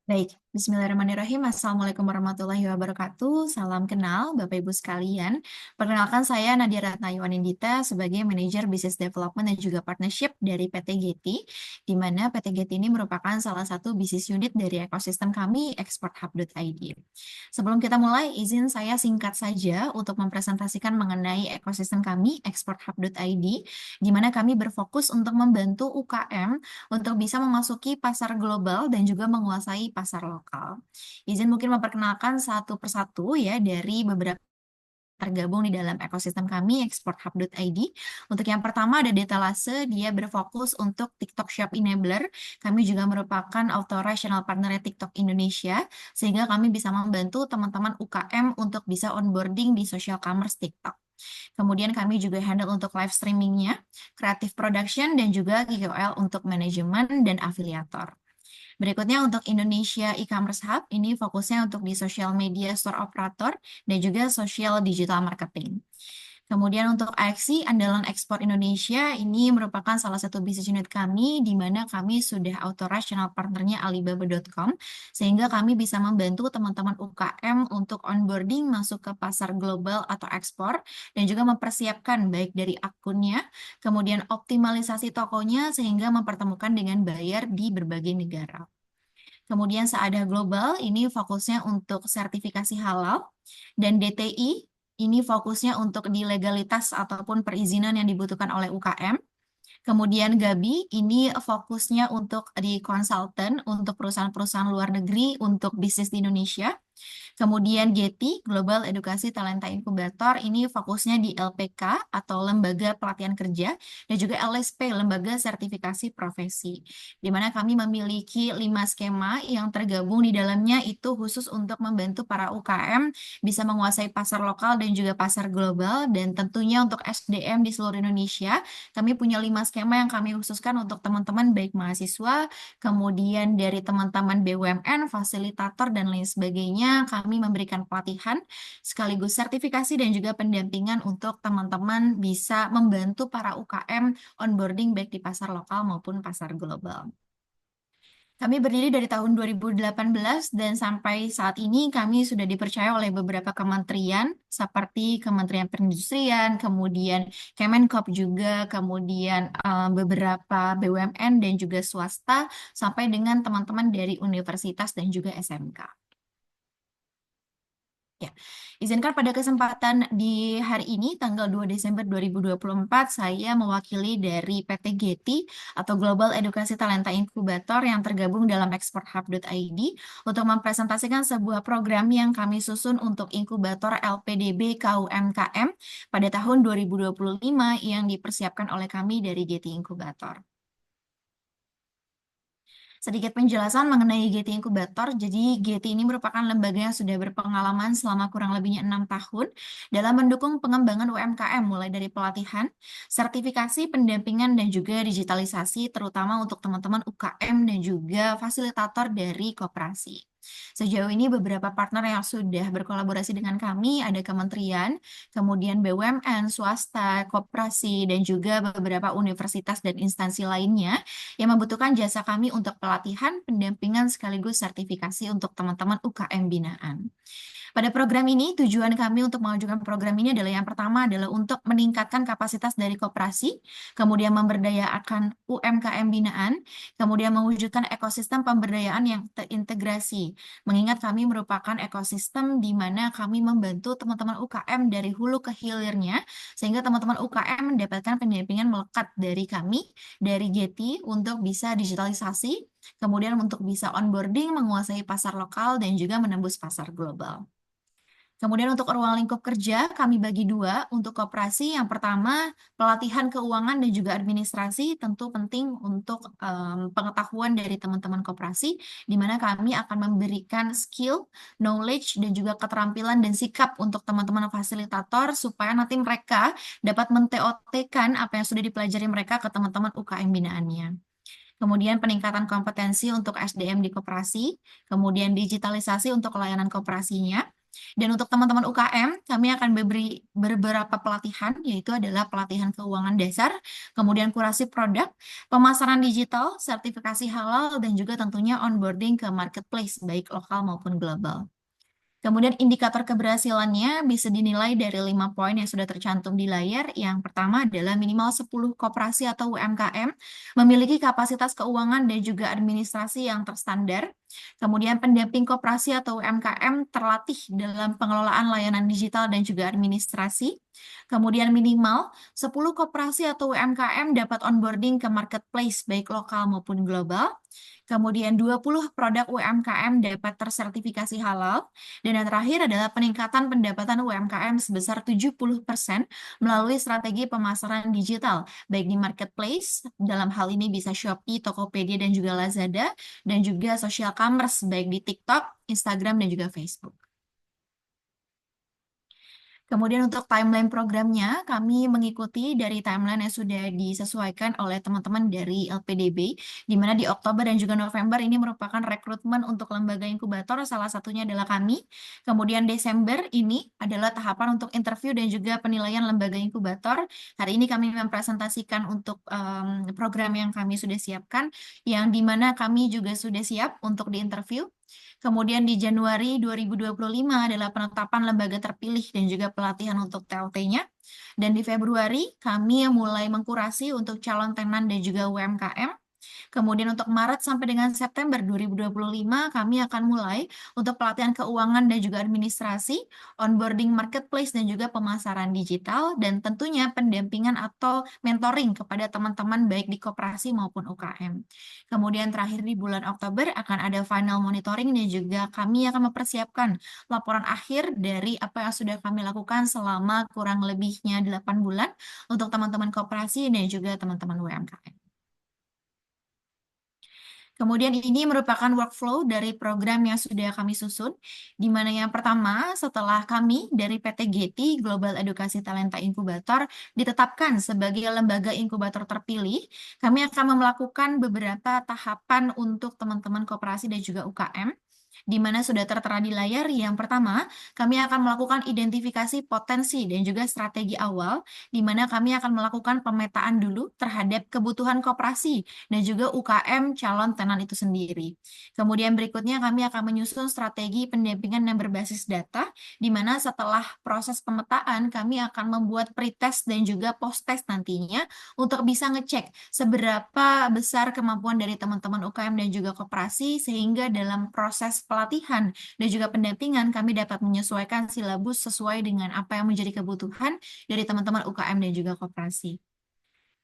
Baik, Bismillahirrahmanirrahim. Assalamualaikum warahmatullahi wabarakatuh. Salam kenal, Bapak Ibu sekalian. Perkenalkan saya Nadia Ratnayuwanindita sebagai Manajer Business Development dan juga Partnership dari PT Getty, di mana PT Getty ini merupakan salah satu bisnis unit dari ekosistem kami, exporthub.id. Sebelum kita mulai, izin saya singkat saja untuk mempresentasikan mengenai ekosistem kami, exporthub.id, di mana kami berfokus untuk membantu UKM untuk bisa memasuki pasar global dan juga menguasai pasar lokal. Izin mungkin memperkenalkan satu persatu ya dari beberapa tergabung di dalam ekosistem kami exporthub.id. Untuk yang pertama ada Detalase, dia berfokus untuk TikTok Shop Enabler. Kami juga merupakan authorized channel partner TikTok Indonesia, sehingga kami bisa membantu teman-teman UKM untuk bisa onboarding di social commerce TikTok. Kemudian kami juga handle untuk live streamingnya, creative production, dan juga KOL untuk manajemen dan afiliator. Berikutnya untuk Indonesia E-commerce Hub, ini fokusnya untuk di social media store operator dan juga social digital marketing. Kemudian untuk AXI, Andalan Ekspor Indonesia, ini merupakan salah satu bisnis unit kami, di mana kami sudah authorized channel partnernya Alibaba.com, sehingga kami bisa membantu teman-teman UKM untuk onboarding masuk ke pasar global atau ekspor, dan juga mempersiapkan baik dari akunnya, kemudian optimalisasi tokonya, sehingga mempertemukan dengan buyer di berbagai negara. Kemudian Saadah Global ini fokusnya untuk sertifikasi halal, dan DTI ini fokusnya untuk di legalitas ataupun perizinan yang dibutuhkan oleh UKM. Kemudian Gabi ini fokusnya untuk di konsultan untuk perusahaan-perusahaan luar negeri untuk bisnis di Indonesia. Kemudian Getty, Global Edukasi Talenta Inkubator, ini fokusnya di LPK atau Lembaga Pelatihan Kerja, dan juga LSP, Lembaga Sertifikasi Profesi, di mana kami memiliki 5 skema yang tergabung di dalamnya itu khusus untuk membantu para UKM bisa menguasai pasar lokal dan juga pasar global, dan tentunya untuk SDM di seluruh Indonesia, kami punya 5 skema yang kami khususkan untuk teman-teman baik mahasiswa, kemudian dari teman-teman BUMN, fasilitator, dan lain sebagainya. Kami memberikan pelatihan sekaligus sertifikasi dan juga pendampingan untuk teman-teman bisa membantu para UKM onboarding baik di pasar lokal maupun pasar global. Kami berdiri dari tahun 2018 dan sampai saat ini kami sudah dipercaya oleh beberapa kementerian seperti Kementerian Perindustrian, kemudian Kemenkop juga, kemudian beberapa BUMN dan juga swasta, sampai dengan teman-teman dari universitas dan juga SMK. Ya, izinkan pada kesempatan di hari ini, tanggal 2 Desember 2024, saya mewakili dari PT Getty atau Global Edukasi Talenta Inkubator yang tergabung dalam exporthub.id untuk mempresentasikan sebuah program yang kami susun untuk inkubator LPDB KUMKM pada tahun 2025 yang dipersiapkan oleh kami dari Getty Inkubator. Sedikit penjelasan mengenai Getty Inkubator. Jadi Getty ini merupakan lembaga yang sudah berpengalaman selama kurang lebihnya 6 tahun dalam mendukung pengembangan UMKM mulai dari pelatihan, sertifikasi, pendampingan, dan juga digitalisasi terutama untuk teman-teman UKM dan juga fasilitator dari koperasi. Sejauh ini beberapa partner yang sudah berkolaborasi dengan kami ada kementerian, kemudian BUMN, swasta, koperasi, dan juga beberapa universitas dan instansi lainnya yang membutuhkan jasa kami untuk pelatihan, pendampingan, sekaligus sertifikasi untuk teman-teman UKM binaan. Pada program ini, tujuan kami untuk mengajukan program ini adalah yang pertama adalah untuk meningkatkan kapasitas dari koperasi, kemudian memberdayakan UMKM binaan, kemudian mewujudkan ekosistem pemberdayaan yang terintegrasi. Mengingat kami merupakan ekosistem di mana kami membantu teman-teman UKM dari hulu ke hilirnya, sehingga teman-teman UKM mendapatkan pendampingan melekat dari kami, dari Getty, untuk bisa digitalisasi, kemudian untuk bisa onboarding, menguasai pasar lokal, dan juga menembus pasar global. Kemudian untuk ruang lingkup kerja, kami bagi dua untuk koperasi. Yang pertama, pelatihan keuangan dan juga administrasi tentu penting untuk pengetahuan dari teman-teman koperasi, di mana kami akan memberikan skill, knowledge, dan juga keterampilan dan sikap untuk teman-teman fasilitator, supaya nanti mereka dapat men-TOT-kan apa yang sudah dipelajari mereka ke teman-teman UKM binaannya. Kemudian peningkatan kompetensi untuk SDM di koperasi, kemudian digitalisasi untuk layanan koperasinya, Dan untuk teman-teman UKM, kami akan beri beberapa pelatihan, yaitu adalah pelatihan keuangan dasar, kemudian kurasi produk, pemasaran digital, sertifikasi halal, dan juga tentunya onboarding ke marketplace, baik lokal maupun global. Kemudian indikator keberhasilannya bisa dinilai dari 5 poin yang sudah tercantum di layar. Yang pertama adalah minimal 10 koperasi atau UMKM memiliki kapasitas keuangan dan juga administrasi yang terstandar. Kemudian pendamping koperasi atau UMKM terlatih dalam pengelolaan layanan digital dan juga administrasi. Kemudian minimal 10 koperasi atau UMKM dapat onboarding ke marketplace baik lokal maupun global. Kemudian 20 produk UMKM dapat tersertifikasi halal. Dan yang terakhir adalah peningkatan pendapatan UMKM sebesar 70% melalui strategi pemasaran digital, baik di marketplace, dalam hal ini bisa Shopee, Tokopedia, dan juga Lazada, dan juga social commerce, baik di TikTok, Instagram, dan juga Facebook. Kemudian untuk timeline programnya, kami mengikuti dari timeline yang sudah disesuaikan oleh teman-teman dari LPDB, di mana di Oktober dan juga November ini merupakan rekrutmen untuk lembaga inkubator, salah satunya adalah kami. Kemudian Desember ini adalah tahapan untuk interview dan juga penilaian lembaga inkubator. Hari ini kami mempresentasikan untuk program yang kami sudah siapkan, yang di mana kami juga sudah siap untuk diinterview. Kemudian di Januari 2025 adalah penetapan lembaga terpilih dan juga pelatihan untuk TLT-nya. Dan di Februari kami mulai mengkurasi untuk calon tenan dan juga UMKM. Kemudian untuk Maret sampai dengan September 2025 kami akan mulai untuk pelatihan keuangan dan juga administrasi, onboarding marketplace dan juga pemasaran digital, dan tentunya pendampingan atau mentoring kepada teman-teman baik di koperasi maupun UKM. Kemudian terakhir di bulan Oktober akan ada final monitoring dan juga kami akan mempersiapkan laporan akhir dari apa yang sudah kami lakukan selama kurang lebihnya 8 bulan untuk teman-teman koperasi dan juga teman-teman UMKM. Kemudian ini merupakan workflow dari program yang sudah kami susun, di mana yang pertama setelah kami dari PT Getty Global Edukasi Talenta Inkubator ditetapkan sebagai lembaga inkubator terpilih, kami akan melakukan beberapa tahapan untuk teman-teman koperasi dan juga UKM, di mana sudah tertera di layar. Yang pertama, kami akan melakukan identifikasi potensi dan juga strategi awal, di mana kami akan melakukan pemetaan dulu terhadap kebutuhan koperasi dan juga UKM calon tenan itu sendiri. Kemudian berikutnya kami akan menyusun strategi pendampingan yang berbasis data, di mana setelah proses pemetaan kami akan membuat pretest dan juga post-test nantinya untuk bisa ngecek seberapa besar kemampuan dari teman-teman UKM dan juga koperasi, sehingga dalam proses pelatihan dan juga pendampingan kami dapat menyesuaikan silabus sesuai dengan apa yang menjadi kebutuhan dari teman-teman UKM dan juga koperasi.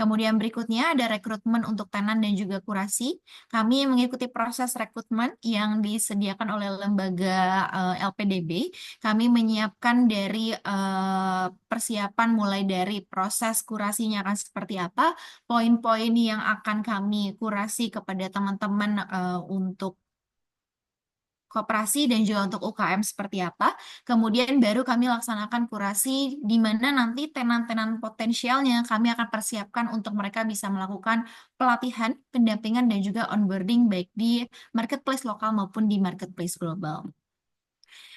Kemudian berikutnya ada rekrutmen untuk tenan dan juga kurasi. Kami mengikuti proses rekrutmen yang disediakan oleh lembaga LPDB. Kami menyiapkan dari persiapan mulai dari proses kurasinya akan seperti apa, poin-poin yang akan kami kurasi kepada teman-teman untuk koperasi dan juga untuk UKM seperti apa. Kemudian baru kami laksanakan kurasi di mana nanti tenan-tenan potensialnya kami akan persiapkan untuk mereka bisa melakukan pelatihan, pendampingan, dan juga onboarding baik di marketplace lokal maupun di marketplace global.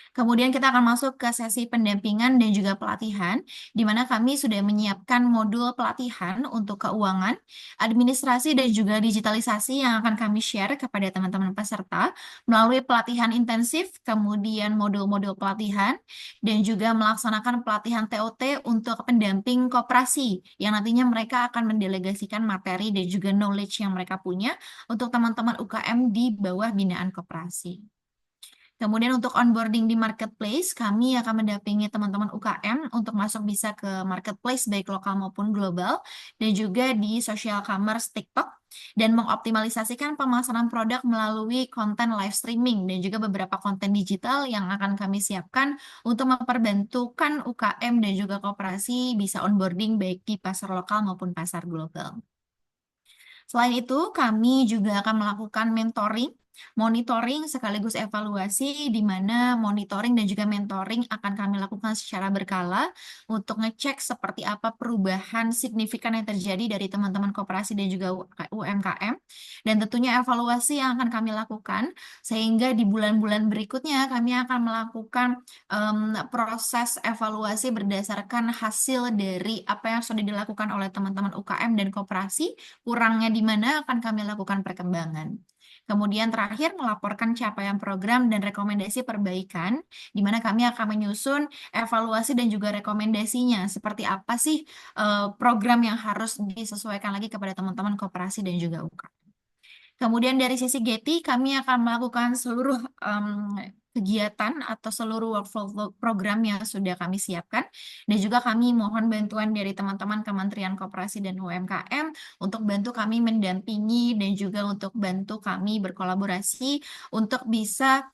Kemudian kita akan masuk ke sesi pendampingan dan juga pelatihan, di mana kami sudah menyiapkan modul pelatihan untuk keuangan, administrasi, dan juga digitalisasi yang akan kami share kepada teman-teman peserta melalui pelatihan intensif, kemudian modul-modul pelatihan, dan juga melaksanakan pelatihan TOT untuk pendamping koperasi, yang nantinya mereka akan mendelegasikan materi dan juga knowledge yang mereka punya untuk teman-teman UKM di bawah binaan koperasi. Kemudian untuk onboarding di marketplace, kami akan mendampingi teman-teman UKM untuk masuk bisa ke marketplace baik lokal maupun global, dan juga di social commerce TikTok, dan mengoptimalisasikan pemasaran produk melalui konten live streaming dan juga beberapa konten digital yang akan kami siapkan untuk memperbantukan UKM dan juga koperasi bisa onboarding baik di pasar lokal maupun pasar global. Selain itu, kami juga akan melakukan mentoring monitoring sekaligus evaluasi, di mana monitoring dan juga mentoring akan kami lakukan secara berkala untuk ngecek seperti apa perubahan signifikan yang terjadi dari teman-teman koperasi dan juga UMKM. Dan tentunya evaluasi yang akan kami lakukan, sehingga di bulan-bulan berikutnya kami akan melakukan proses evaluasi berdasarkan hasil dari apa yang sudah dilakukan oleh teman-teman UKM dan koperasi, kurangnya di mana akan kami lakukan perkembangan. Kemudian terakhir melaporkan capaian program dan rekomendasi perbaikan, di mana kami akan menyusun evaluasi dan juga rekomendasinya. Seperti apa sih program yang harus disesuaikan lagi kepada teman-teman koperasi dan juga UKM. Kemudian dari sisi Getty, kami akan melakukan seluruh kegiatan atau seluruh workflow program yang sudah kami siapkan. Dan juga kami mohon bantuan dari teman-teman Kementerian Koperasi dan UMKM untuk bantu kami mendampingi dan juga untuk bantu kami berkolaborasi untuk bisa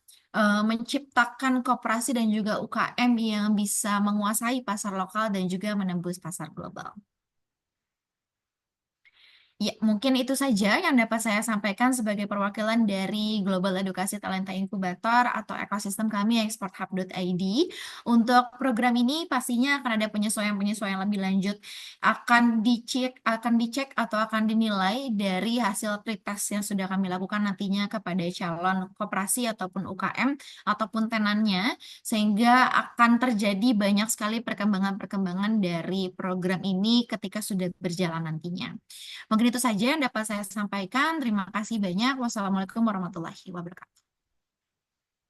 menciptakan koperasi dan juga UKM yang bisa menguasai pasar lokal dan juga menembus pasar global. Ya, mungkin itu saja yang dapat saya sampaikan sebagai perwakilan dari Global Edukasi Talenta Inkubator atau ekosistem kami exporthub.id. Untuk program ini pastinya akan ada penyesuaian-penyesuaian lebih lanjut, akan dicek atau akan dinilai dari hasil pretest yang sudah kami lakukan nantinya kepada calon koperasi ataupun UKM ataupun tenannya, sehingga akan terjadi banyak sekali perkembangan-perkembangan dari program ini ketika sudah berjalan nantinya. Mungkin itu saja yang dapat saya sampaikan. Terima kasih banyak. Wassalamualaikum warahmatullahi wabarakatuh.